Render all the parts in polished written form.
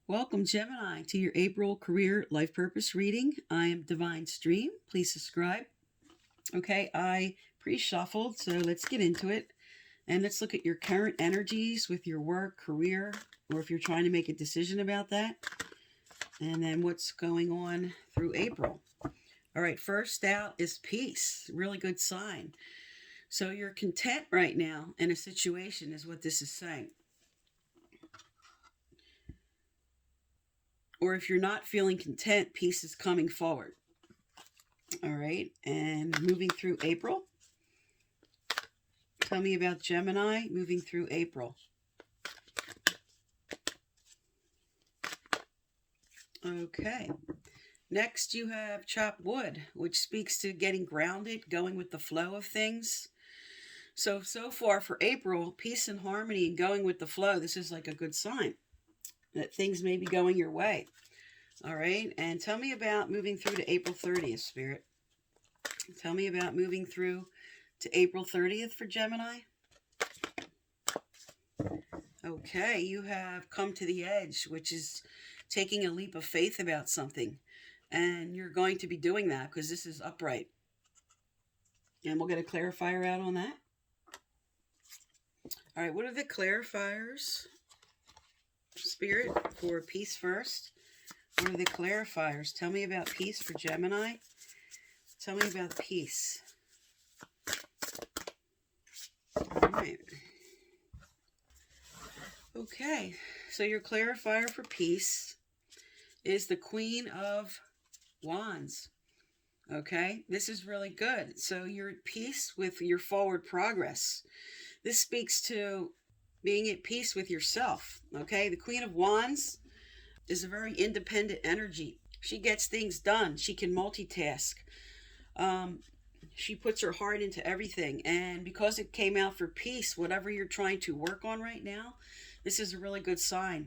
Welcome, Gemini, to your April career life purpose reading. I am Divine Stream. Please subscribe. Okay, I pre-shuffled, so let's get into it. And let's look at your current energies with your work, career, or if you're trying to make a decision about that. And then what's going on through April. All right, first out is peace. Really good sign. So you're content right now in a situation is what this is saying. Or if you're not feeling content, peace is coming forward. All right, and moving through April. Tell me about Gemini moving through April. Okay, next you have chopped wood, which speaks to getting grounded, going with the flow of things. So far for April, peace and harmony and going with the flow. This is like a good sign that things may be going your way. All right, and tell me about moving through to April 30th, Spirit. Tell me about moving through to April 30th for Gemini. Okay, you have come to the edge, which is taking a leap of faith about something. And you're going to be doing that because this is upright. And we'll get a clarifier out on that. All right, what are the clarifiers, Spirit, for peace first? What are the clarifiers? Tell me about peace for Gemini. Tell me about peace. All right. Okay, so your clarifier for peace is the Queen of Wands. Okay, this is really good. So you're at peace with your forward progress. This speaks to being at peace with yourself. Okay, the Queen of Wands is a very independent energy. She gets things done. She can multitask. She puts her heart into everything. And because it came out for peace, whatever you're trying to work on right now, this is a really good sign.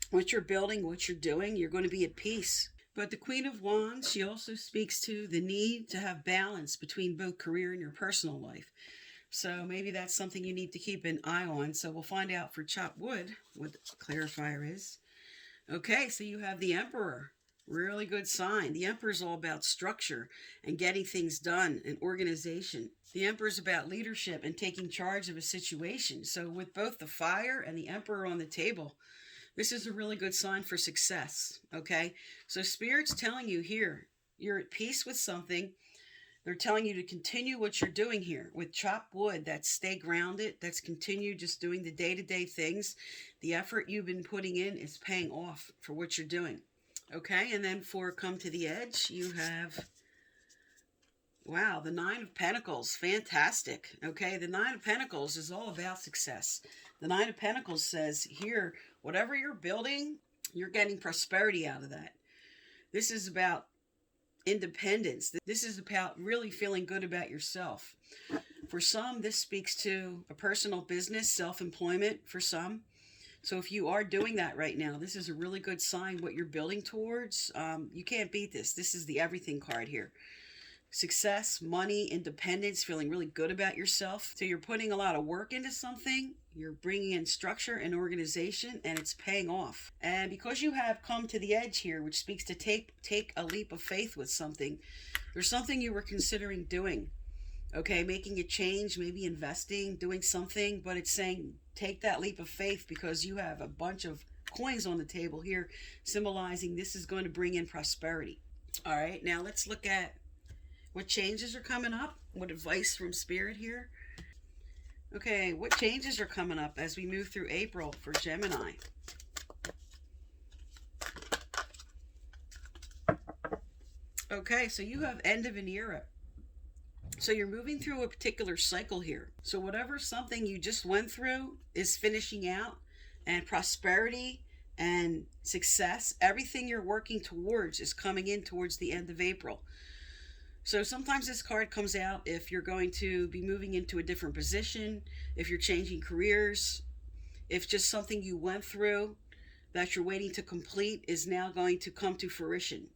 What you're building, what you're doing, you're going to be at peace. But the Queen of Wands, she also speaks to the need to have balance between both career and your personal life. So maybe that's something you need to keep an eye on. So we'll find out for chopped wood what the clarifier is. Okay, so you have the Emperor. Really good sign. The Emperor is all about structure and getting things done and organization. The Emperor is about leadership and taking charge of a situation. So with both the Fire and the Emperor on the table, this is a really good sign for success. Okay, so Spirit's telling you here, you're at peace with something. They're telling you to continue what you're doing here. With chopped wood, that's stay grounded. That's continue just doing the day-to-day things. The effort you've been putting in is paying off for what you're doing. Okay, and then for come to the edge, you have, wow, the Nine of Pentacles. Fantastic. Okay, the Nine of Pentacles is all about success. The Nine of Pentacles says here, whatever you're building, you're getting prosperity out of that. This is about independence. This is about really feeling good about yourself. For some, this speaks to a personal business, self-employment for some. So if you are doing that right now, this is a really good sign what you're building towards. You can't beat this. This is the everything card here. Success, money, independence, feeling really good about yourself. So you're putting a lot of work into something. You're bringing in structure and organization, and it's paying off. And because you have come to the edge here, which speaks to take a leap of faith with something, there's something you were considering doing. Okay, making a change, maybe investing, doing something, but it's saying take that leap of faith because you have a bunch of coins on the table here symbolizing this is going to bring in prosperity. All right, now let's look at what changes are coming up. What advice from Spirit here? Okay, what changes are coming up as we move through April for Gemini? Okay, so you have end of an era. So you're moving through a particular cycle here. So whatever something you just went through is finishing out, and prosperity and success, everything you're working towards is coming in towards the end of April. So sometimes this card comes out if you're going to be moving into a different position, if you're changing careers, if just something you went through that you're waiting to complete is now going to come to fruition.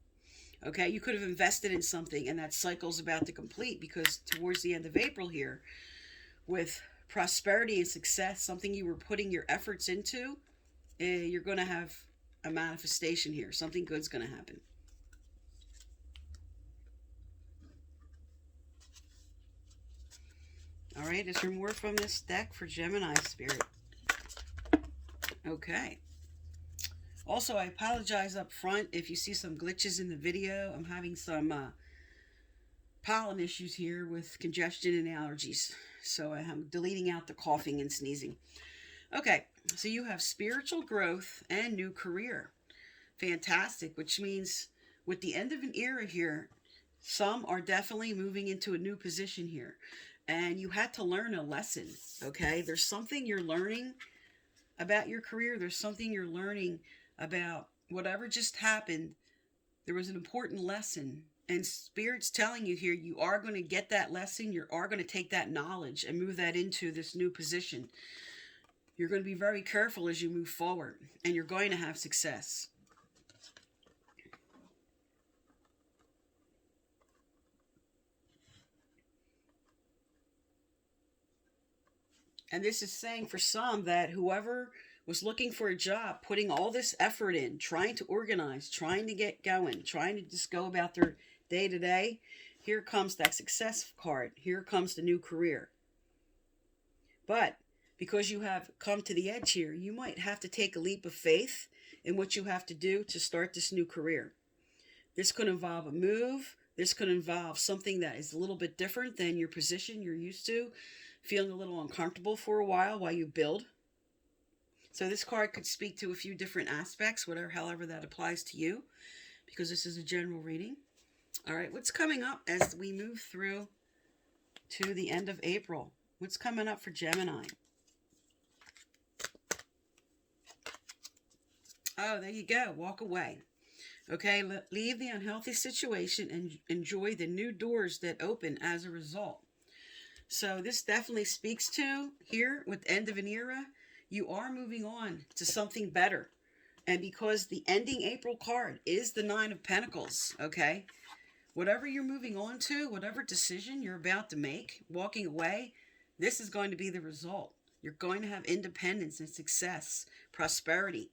Okay, you could have invested in something and that cycle's about to complete because towards the end of April here, with prosperity and success, something you were putting your efforts into, you're going to have a manifestation here. Something good's going to happen. All right, is there more from this deck for Gemini spirit? Okay. Also, I apologize up front if you see some glitches in the video. I'm having some pollen issues here with congestion and allergies. So I'm deleting out the coughing and sneezing. Okay, so you have spiritual growth and new career. Fantastic, which means with the end of an era here, some are definitely moving into a new position here. And you had to learn a lesson, okay? There's something you're learning about your career. There's something you're learning about whatever just happened. There was an important lesson. And Spirit's telling you here, you are going to get that lesson. You are going to take that knowledge and move that into this new position. You're going to be very careful as you move forward. And you're going to have success. And this is saying for some that whoever was looking for a job, putting all this effort in, trying to organize, trying to get going, trying to just go about their day-to-day, here comes that success card. Here comes the new career. But because you have come to the edge here, you might have to take a leap of faith in what you have to do to start this new career. This could involve a move. This could involve something that is a little bit different than your position you're used to. Feeling a little uncomfortable for a while you build. So this card could speak to a few different aspects, however that applies to you, because this is a general reading. All right, what's coming up as we move through to the end of April? What's coming up for Gemini? Oh, there you go. Walk away. Okay, leave the unhealthy situation and enjoy the new doors that open as a result. So this definitely speaks to, here, with the end of an era, you are moving on to something better. And because the ending April card is the Nine of Pentacles, okay? Whatever you're moving on to, whatever decision you're about to make, walking away, this is going to be the result. You're going to have independence and success, prosperity.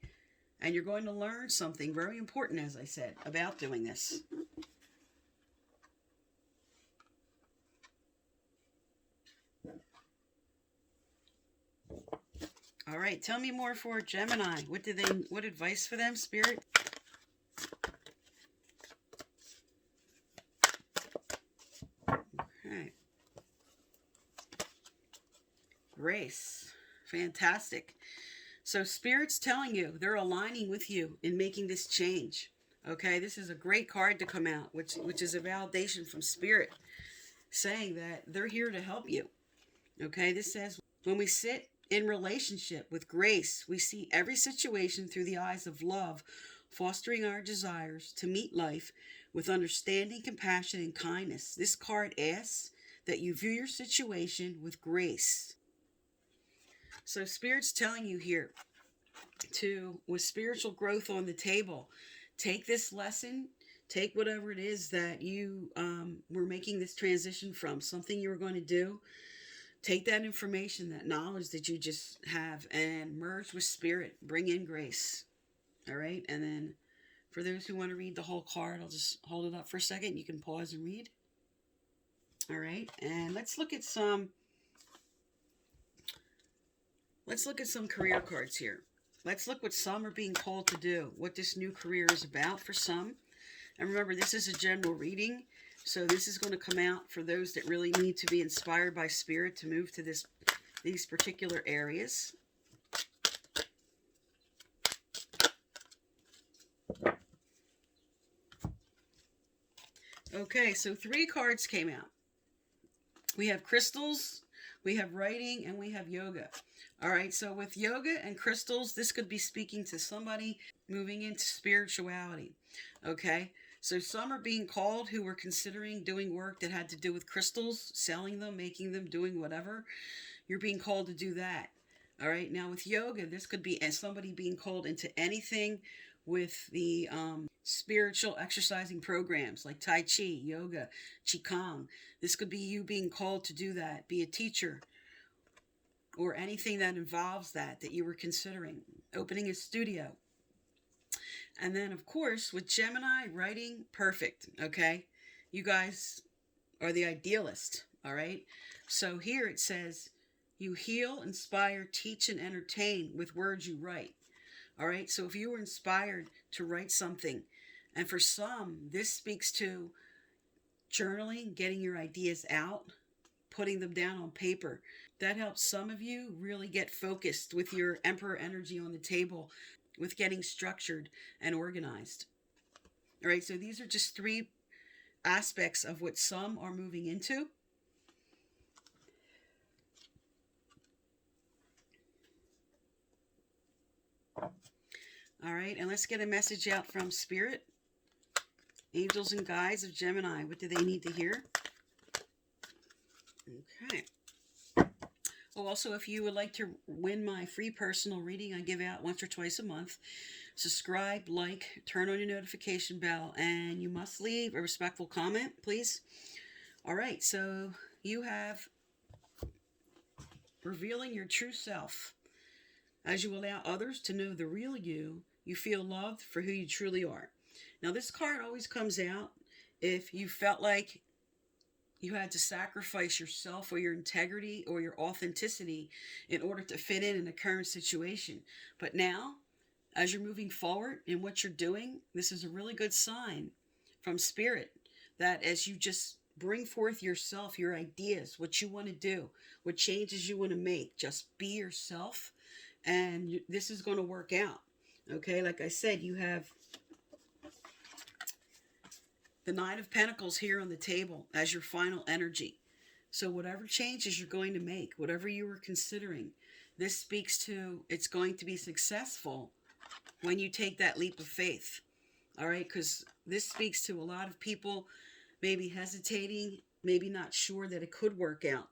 And you're going to learn something very important, as I said, about doing this. All right, tell me more for Gemini. What advice for them, Spirit? Okay. Grace. Fantastic. So Spirit's telling you, they're aligning with you in making this change. Okay, this is a great card to come out, which is a validation from Spirit, saying that they're here to help you. Okay, this says, when we sit in relationship with grace, we see every situation through the eyes of love, fostering our desires to meet life with understanding, compassion, and kindness. This card asks that you view your situation with grace. So Spirit's telling you here, with spiritual growth on the table, take this lesson, take whatever it is that you were making this transition from, something you were going to do. Take that information, that knowledge that you just have, and merge with Spirit. Bring in grace. All right? And then for those who want to read the whole card, I'll just hold it up for a second. You can pause and read. All right? And let's look at some career cards here. Let's look what some are being called to do, what this new career is about for some. And remember, this is a general reading. So this is going to come out for those that really need to be inspired by Spirit to move to these particular areas. Okay, so 3 cards came out. We have crystals, we have writing, and we have yoga. All right, so with yoga and crystals, this could be speaking to somebody moving into spirituality. Okay. So some are being called who were considering doing work that had to do with crystals, selling them, making them, doing whatever. You're being called to do that. All right. Now with yoga, this could be somebody being called into anything with the spiritual exercising programs like Tai Chi, yoga, Qigong. This could be you being called to do that, be a teacher, or anything that involves that you were considering. Opening a studio. And then, of course, with Gemini, writing, perfect, okay? You guys are the idealist, all right? So here it says, you heal, inspire, teach, and entertain with words you write. All right, so if you were inspired to write something, and for some, this speaks to journaling, getting your ideas out, putting them down on paper. That helps some of you really get focused with your Emperor energy on the table, with getting structured and organized. All right, so these are just 3 aspects of what some are moving into. All right, and let's get a message out from Spirit. Angels and guides of Gemini, what do they need to hear? Okay. Oh, also, if you would like to win my free personal reading I give out once or twice a month, subscribe, like, turn on your notification bell, and you must leave a respectful comment, please. All right, so you have revealing your true self. As you allow others to know the real you, you feel loved for who you truly are. Now, this card always comes out if you felt like you had to sacrifice yourself or your integrity or your authenticity in order to fit in a current situation. But now, as you're moving forward in what you're doing, this is a really good sign from Spirit that as you just bring forth yourself, your ideas, what you want to do, what changes you want to make, just be yourself, and this is going to work out. Okay, like I said, you have the 9 of Pentacles here on the table as your final energy. So whatever changes you're going to make, whatever you were considering, this speaks to it's going to be successful when you take that leap of faith. All right, because this speaks to a lot of people maybe hesitating, maybe not sure that it could work out.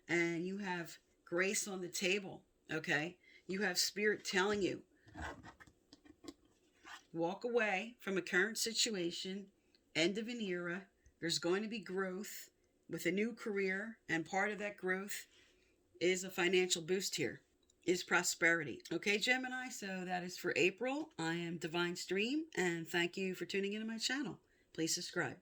And you have grace on the table, okay? You have Spirit telling you, walk away from a current situation, end of an era. There's going to be growth with a new career, and part of that growth is a financial boost here, is prosperity. Okay, Gemini, so that is for April. I am Divine Stream, and thank you for tuning into my channel. Please subscribe.